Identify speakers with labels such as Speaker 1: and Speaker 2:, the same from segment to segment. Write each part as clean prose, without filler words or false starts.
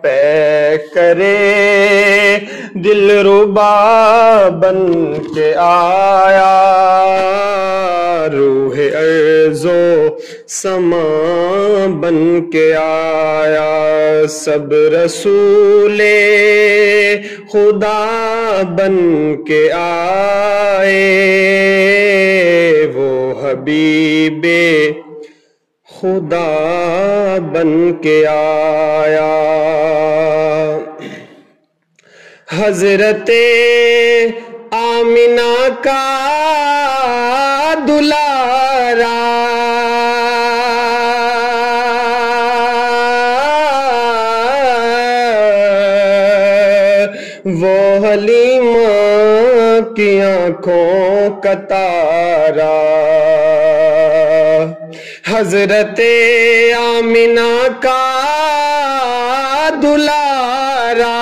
Speaker 1: پے کرے دلربا بن کے آیا روح ارض و سما بن کے آیا سب رسول خدا بن کے آئے وہ حبیب خدا بن کے آیا حضرت آمنہ کا دلارا وہ حلیمہ کی آنکھوں کا تارا حضرت آمنہ کا دلارا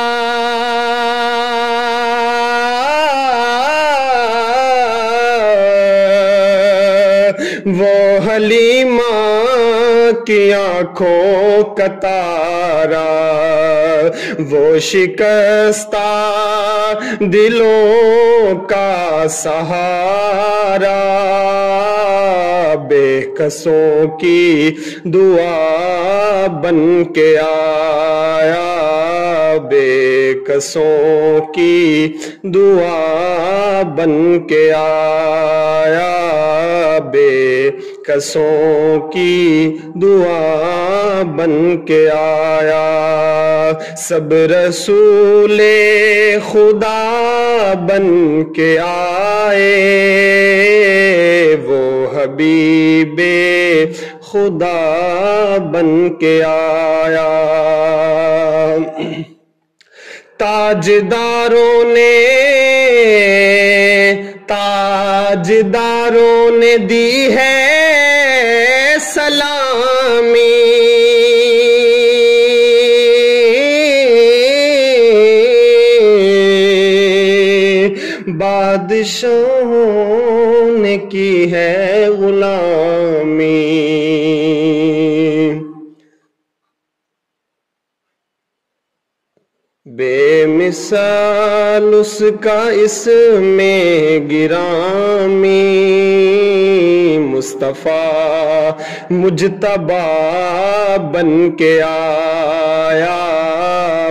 Speaker 1: وہ حلیمہ کی آنکھوں کا تارا وہ شکستہ دلوں کا سہارا بے کسوں کی دعا بن کے آیا بے کسوں کی دعا بن کے آیا بے کسوں کی دعا بن کے آیا سب رسول خدا بن کے آئے وہ حبیب خدا بن کے آیا تاجداروں نے دی ہے سلامی بادشاہوں نے کی ہے غلامی بے مثال اس کا اس میں گرامی مصطفیٰ مجتبی بن کے آیا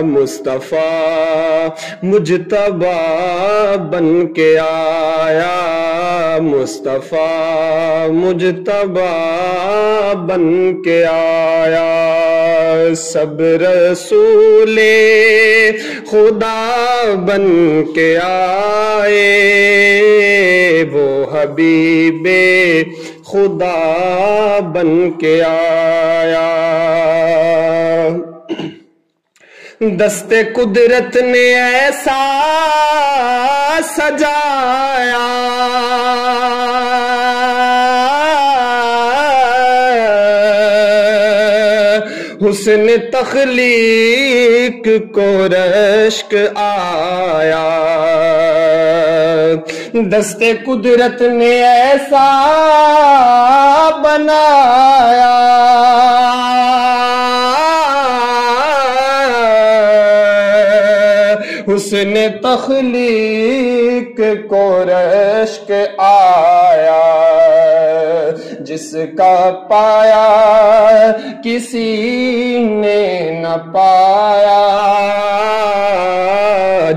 Speaker 1: مصطفیٰ مجتبی بن کے آیا مصطفیٰ مجتبی بن کے آیا سب رسول خدا بن کے آئے وہ حبیب خدا بن کے آیا دست قدرت نے ایسا سجایا حسن تخلیق کو رشک آیا دست قدرت نے ایسا بنایا حسن تخلیق کو رشک آیا جس کا پایا کسی نے نہ پایا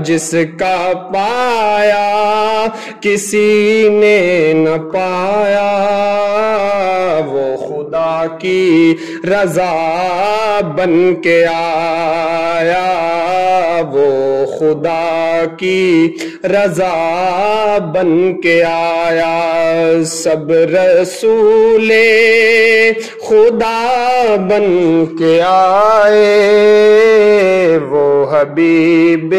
Speaker 1: جس کا پایا کسی نے نہ پایا وہ خدا کی رضا بن کے آیا وہ خدا کی رضا بن کے آیا سب رسول خدا بن کے آئے وہ حبیب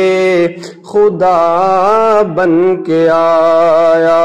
Speaker 1: خدا بن کے آیا